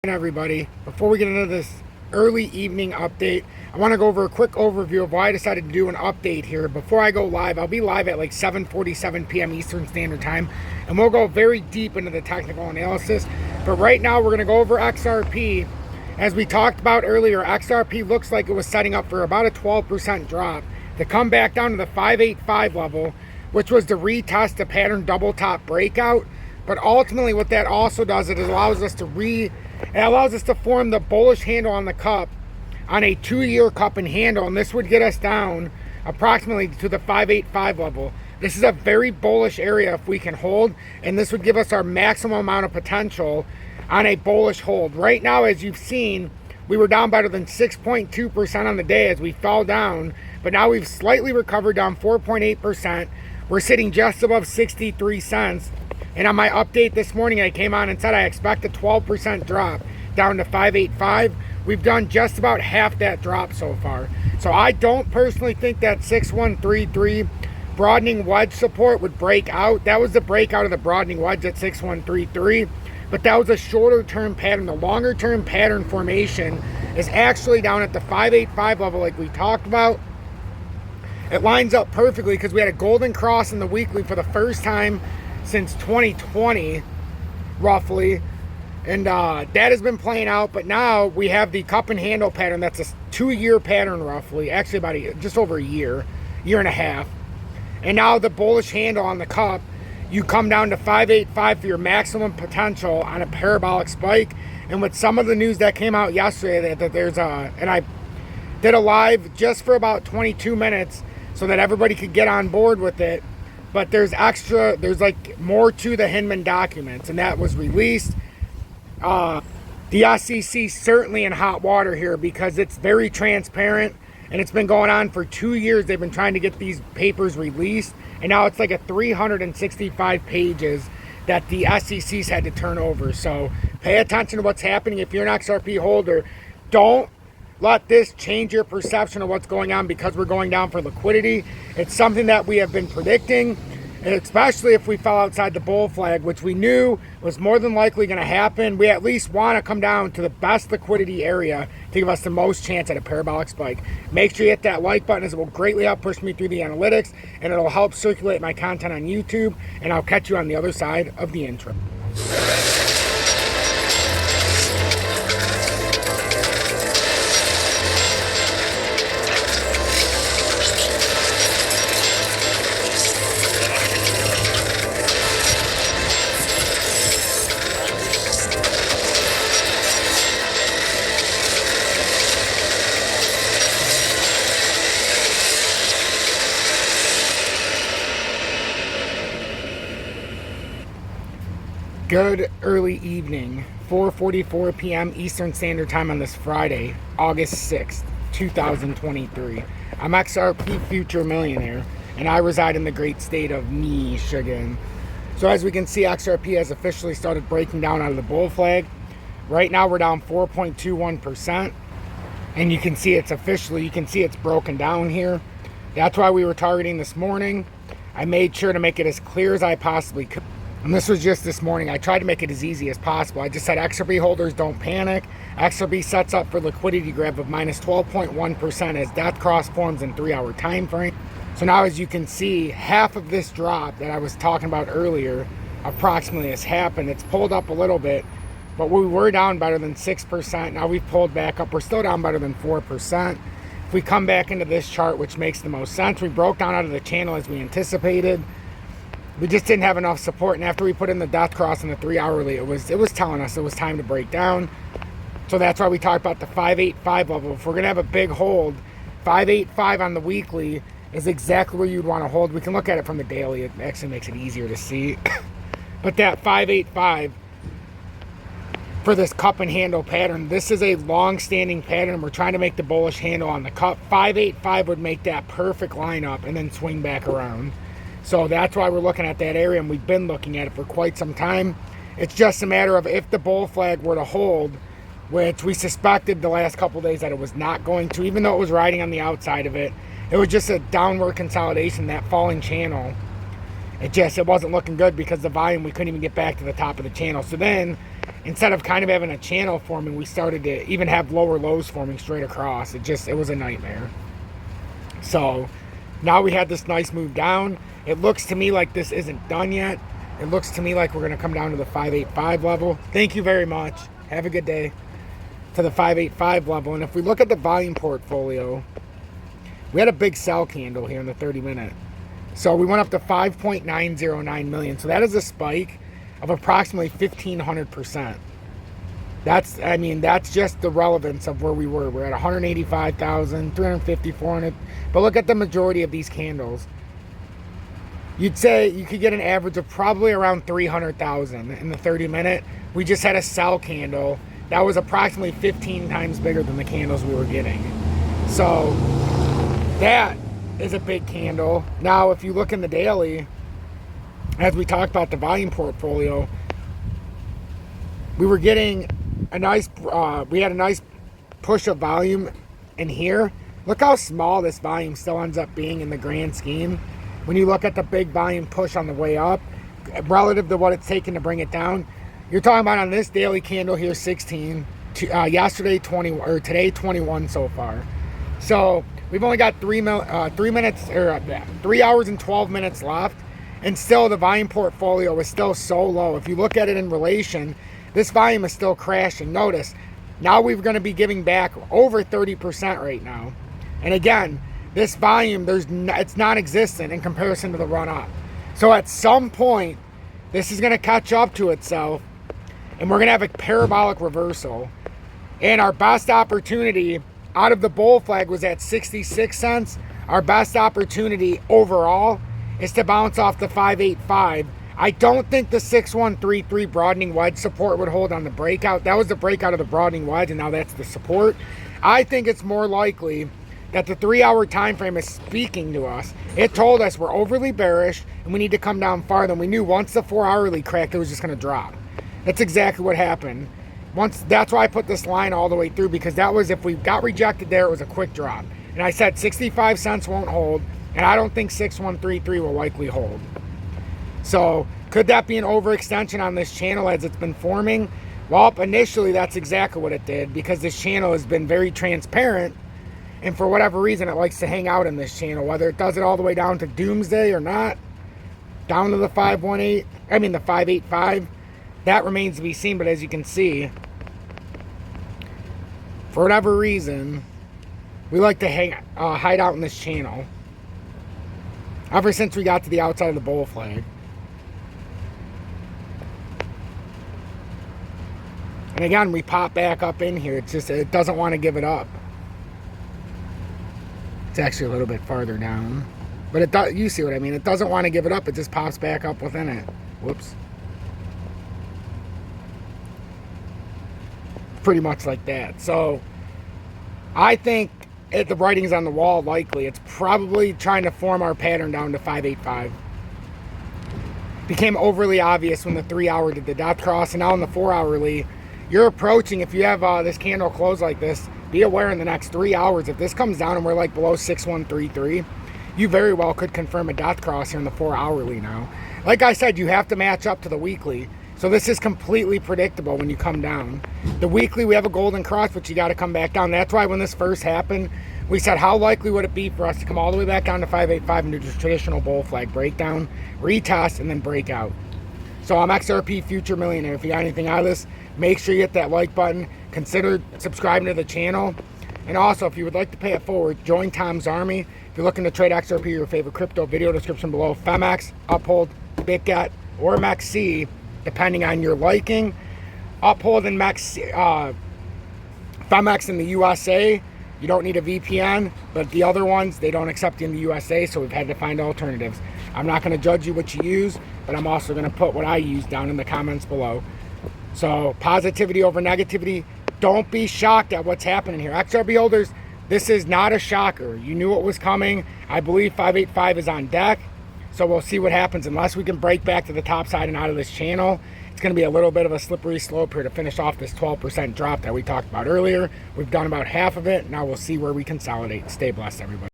Everybody, before we get into this early evening update, I want to go over a quick overview of why I decided to do an update here. Before I go live, I'll be live at like 7:47 p.m. Eastern Standard Time, and we'll go very deep into the technical analysis. But right now, we're going to go over XRP. As we talked about earlier, XRP looks like it was setting up for about a 12% drop to come back down to the 585 level, which was to retest the pattern double top breakout. But ultimately, what that also does, it allows us to form the bullish handle on the cup on a 2-year cup and handle, and this would get us down approximately to the 585 level. This is a very bullish area if we can hold, and this would give us our maximum amount of potential on a bullish hold. Right now, as you've seen, we were down better than 6.2% on the day as we fell down, but now we've slightly recovered, down 4.8%. We're sitting just above 63 cents. And on my update this morning, I came on and said I expect a 12% drop down to 585. We've done just about half that drop so far. So I don't personally think that 6133 broadening wedge support would break out. That was the breakout of the broadening wedge at 6133. But that was a shorter term pattern. The longer term pattern formation is actually down at the 585 level like we talked about. It lines up perfectly because we had a golden cross in the weekly for the first time since 2020 roughly, and that has been playing out. But now we have the cup and handle pattern. That's a 2-year pattern roughly, actually about just over a year and a half. And now the bullish handle on the cup, you come down to 585 for your maximum potential on a parabolic spike. And with some of the news that came out yesterday, that there's and I did a live just for about 22 minutes so that everybody could get on board with it. But there's like more to the Hinman documents, and that was released. The SEC certainly in hot water here because it's very transparent, and it's been going on for 2 years. They've been trying to get these papers released, and now it's like a 365 pages that the SEC's had to turn over. So pay attention to what's happening. If you're an XRP holder, don't let this change your perception of what's going on because we're going down for liquidity. It's something that we have been predicting, especially if we fell outside the bull flag, which we knew was more than likely going to happen. We at least want to come down to the best liquidity area to give us the most chance at a parabolic spike. Make sure you hit that like button, as it will greatly help push me through the analytics, and it'll help circulate my content on YouTube, and I'll catch you on the other side of the intro. Good early evening, 4:44 p.m. Eastern Standard Time on this Friday, August 6th, 2023. I'm XRP Future Millionaire, and I reside in the great state of Michigan. So as we can see, XRP has officially started breaking down out of the bull flag. Right now we're down 4.21%, and you can see it's broken down here. That's why we were targeting this morning. I made sure to make it as clear as I possibly could. And this was just this morning. I tried to make it as easy as possible. I just said XRP holders don't panic. XRP sets up for liquidity grab of minus 12.1% as death cross forms in 3-hour time frame. So now as you can see, half of this drop that I was talking about earlier approximately has happened. It's pulled up a little bit, but we were down better than 6%. Now we've pulled back up. We're still down better than 4%. If we come back into this chart, which makes the most sense, we broke down out of the channel as we anticipated. We just didn't have enough support, and after we put in the death cross in the 3-hourly, it was telling us it was time to break down. So that's why we talked about the 585 level. If we're going to have a big hold, 585 on the weekly is exactly where you'd want to hold. We can look at it from the daily. It actually makes it easier to see. But that 585 for this cup and handle pattern, this is a long-standing pattern. We're trying to make the bullish handle on the cup. 585 would make that perfect lineup and then swing back around. So that's why we're looking at that area, and we've been looking at it for quite some time. It's just a matter of if the bull flag were to hold, which we suspected the last couple of days that it was not going to, even though it was riding on the outside of it. It was just a downward consolidation, that falling channel. It wasn't looking good because the volume, we couldn't even get back to the top of the channel. So then instead of kind of having a channel forming, we started to even have lower lows forming straight across. It was a nightmare. So now we had this nice move down. It looks to me like this isn't done yet. It looks to me like we're going to come down to the 585 level. Thank you very much. Have a good day. To the 585 level. And if we look at the volume portfolio, we had a big sell candle here in the 30-minute. So we went up to 5.909 million. So that is a spike of approximately 1,500%. That's just the relevance of where we were. We're at 185,000, 350, 400. But look at the majority of these candles. You'd say you could get an average of probably around 300,000 in the 30-minute. We just had a sell candle that was approximately 15 times bigger than the candles we were getting. So that is a big candle. Now, if you look in the daily, as we talked about the volume portfolio, we were getting a nice, we had a nice push of volume in here. Look how small this volume still ends up being in the grand scheme. When you look at the big volume push on the way up, relative to what it's taken to bring it down, you're talking about on this daily candle here, 16, yesterday 20, or today 21 so far. So we've only got 3 hours and 12 minutes left, and still the volume portfolio is still so low. If you look at it in relation, this volume is still crashing. Notice, now we're going to be giving back over 30% right now. And again, this volume, it's non-existent in comparison to the run-up. So at some point, this is going to catch up to itself, and we're going to have a parabolic reversal. And our best opportunity out of the bull flag was at 66 cents. Our best opportunity overall is to bounce off the 585. I don't think the 6133 broadening wedge support would hold on the breakout. That was the breakout of the broadening wedge, and now that's the support. I think it's more likely that the 3-hour time frame is speaking to us. It told us we're overly bearish and we need to come down farther. And we knew once the 4-hourly cracked, it was just going to drop. That's exactly what happened. That's why I put this line all the way through, because that was, if we got rejected there, it was a quick drop. And I said 65 cents won't hold, and I don't think 6133 will likely hold. So could that be an overextension on this channel as it's been forming? Well, initially that's exactly what it did, because this channel has been very transparent. And for whatever reason, it likes to hang out in this channel, whether it does it all the way down to doomsday or not, down to the 585, that remains to be seen. But as you can see, for whatever reason, we like to hide out in this channel ever since we got to the outside of the bull flag. And again, we pop back up in here. It's just, it doesn't want to give it up. It's actually a little bit farther down, but you see what I mean. It doesn't want to give it up. It just pops back up within it. Whoops. Pretty much like that. So I think the writing's on the wall likely. It's probably trying to form our pattern down to 585. Became overly obvious when the 3-hour did the death cross, and now in the 4-hourly, you're approaching, if you have this candle close like this, be aware in the next 3 hours, if this comes down and we're like below 6133, you very well could confirm a death cross here in the 4-hourly now. Like I said, you have to match up to the weekly. So this is completely predictable when you come down. The weekly, we have a golden cross, but you got to come back down. That's why when this first happened, we said, how likely would it be for us to come all the way back down to 585 and do the traditional bull flag breakdown, retest, and then break out? So I'm XRP Future Millionaire. If you got anything out of this, make sure you hit that like button. Consider subscribing to the channel. And also, if you would like to pay it forward, join Tom's Army. If you're looking to trade XRP, your favorite crypto, video description below. FEMX, Uphold, BitGet, or MEXC, depending on your liking. Uphold and FEMX in the USA, you don't need a VPN, but the other ones, they don't accept you in the USA, so we've had to find alternatives. I'm not going to judge you what you use, but I'm also going to put what I use down in the comments below. So positivity over negativity. Don't be shocked at what's happening here. XRP holders, this is not a shocker. You knew it was coming. I believe 585 is on deck. So we'll see what happens. Unless we can break back to the top side and out of this channel, it's going to be a little bit of a slippery slope here to finish off this 12% drop that we talked about earlier. We've done about half of it. Now we'll see where we consolidate. Stay blessed, everybody.